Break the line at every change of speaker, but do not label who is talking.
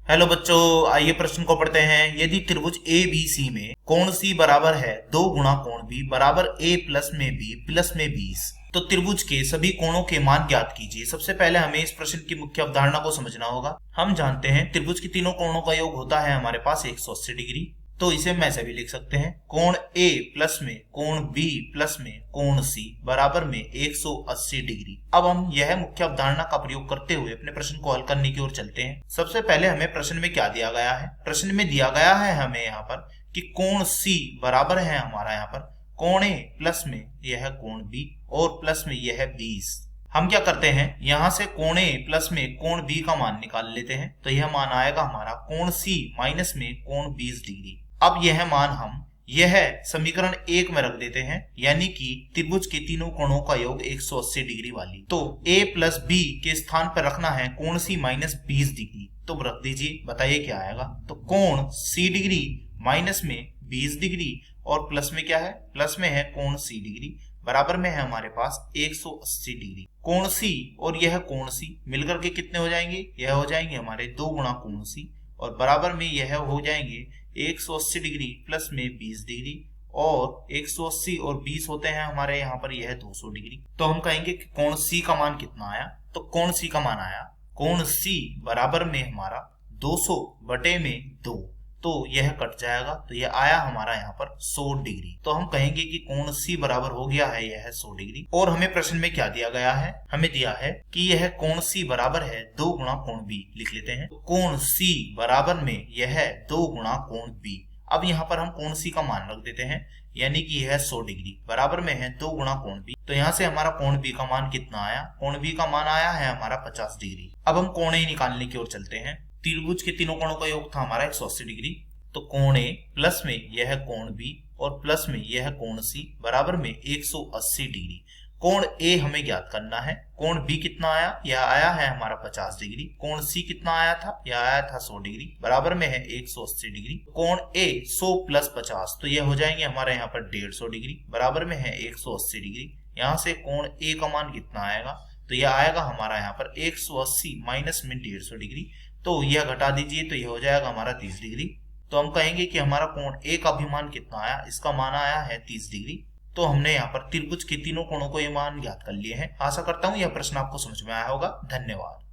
Hello बच्चों, आइए प्रश्न को पढ़ते हैं। यदि त्रिभुज ए बी सी में कोण सी बराबर है 2 गुणा कोण बी बराबर a प्लस में b प्लस में 20, तो त्रिभुज के सभी कोणों के मान ज्ञात कीजिए। सबसे पहले हमें इस प्रश्न की मुख्य अवधारणा को समझना होगा। हम जानते हैं त्रिभुज के तीनों कोणों का योग होता है हमारे पास 180 डिग्री। तो इसे हम ऐसे भी लिख सकते हैं, कोण A प्लस में कोण B प्लस में कोण C बराबर में 180 डिग्री। अब हम यह मुख्य अवधारणा का प्रयोग करते हुए अपने प्रश्न को हल करने की ओर चलते हैं। सबसे पहले हमें प्रश्न में क्या दिया गया है। प्रश्न में दिया गया है हमें यहाँ पर कि कोण C बराबर है हमारा यहाँ पर कोण A प्लस में यह कोण B और प्लस में यह 20। हम क्या करते हैं, यहाँ से कोण A प्लस में कोण B का मान निकाल लेते हैं। तो यह मान आएगा हमारा कोण C माइनस में कोण 20 डिग्री। अब यह मान हम यह समीकरण 1 में रख देते हैं, यानी कि त्रिभुज के तीनों कोणों का योग 180 डिग्री वाली। तो A प्लस B के स्थान पर रखना है कोण C माइनस 20 डिग्री। तो रख दीजिए, बताइए क्या आएगा। तो कोण C डिग्री माइनस में 20 डिग्री और प्लस में क्या है, प्लस में है कोण C डिग्री बराबर में है हमारे पास 180 डिग्री। कोण C और यह कोण C मिलकर के कितने हो जाएंगे, यह हो जाएंगे हमारे 2 गुणा कोण C और बराबर में यह हो जाएंगे 180 डिग्री प्लस में 20 डिग्री और 180 और 20 होते हैं हमारे यहाँ पर यह 200 डिग्री। तो हम कहेंगे कि कोण C का मान कितना आया। तो कोण C का मान आया कोण C बराबर में हमारा 200 बटे में 2, तो यह कट जाएगा। तो यह आया हमारा यहाँ पर 100 डिग्री। तो हम कहेंगे कि कोण C बराबर हो गया है यह 100 डिग्री। और हमें प्रश्न में क्या दिया गया है, हमें दिया है कि यह कोण C बराबर है 2 गुणा कोण B। लिख लेते हैं, कोण C बराबर में यह 2 गुणा कोण B। अब यहाँ पर हम कोण C का मान रख देते हैं, यानी कि यह 100 डिग्री बराबर में है 2 गुणा कोण B। तो यहाँ से हमारा कोण B का मान कितना आया, कोण B का मान आया है हमारा 50 डिग्री। अब हम कोण A निकालने की ओर चलते हैं। त्रिभुज के तीनों कोणों का योग था हमारा 180 डिग्री। तो कोण A प्लस में यह कोण B और प्लस में यह कोण C बराबर में 180 डिग्री। कोण A हमें ज्ञात करना है। कोण B कितना आया, यह आया है हमारा 50 डिग्री। कोण C कितना आया था, यह आया था 100 डिग्री बराबर में है 180 डिग्री। कोण A 100 प्लस 50, तो यह हो जाएंगे हमारे यहाँ पर 150 डिग्री बराबर में है 180 डिग्री। यहाँ से कोण A का मान कितना आएगा, तो यह आएगा हमारा यहाँ पर 180 माइनस में 150 डिग्री। तो यह घटा दीजिए, तो यह हो जाएगा हमारा 30 डिग्री। तो हम कहेंगे कि हमारा कोण A का भी मान कितना आया, इसका मान आया है 30 डिग्री। तो हमने यहाँ पर त्रिभुज के तीनों कोणों को ये मान ज्ञात कर लिए हैं। आशा करता हूँ यह प्रश्न आपको समझ में आया होगा। धन्यवाद।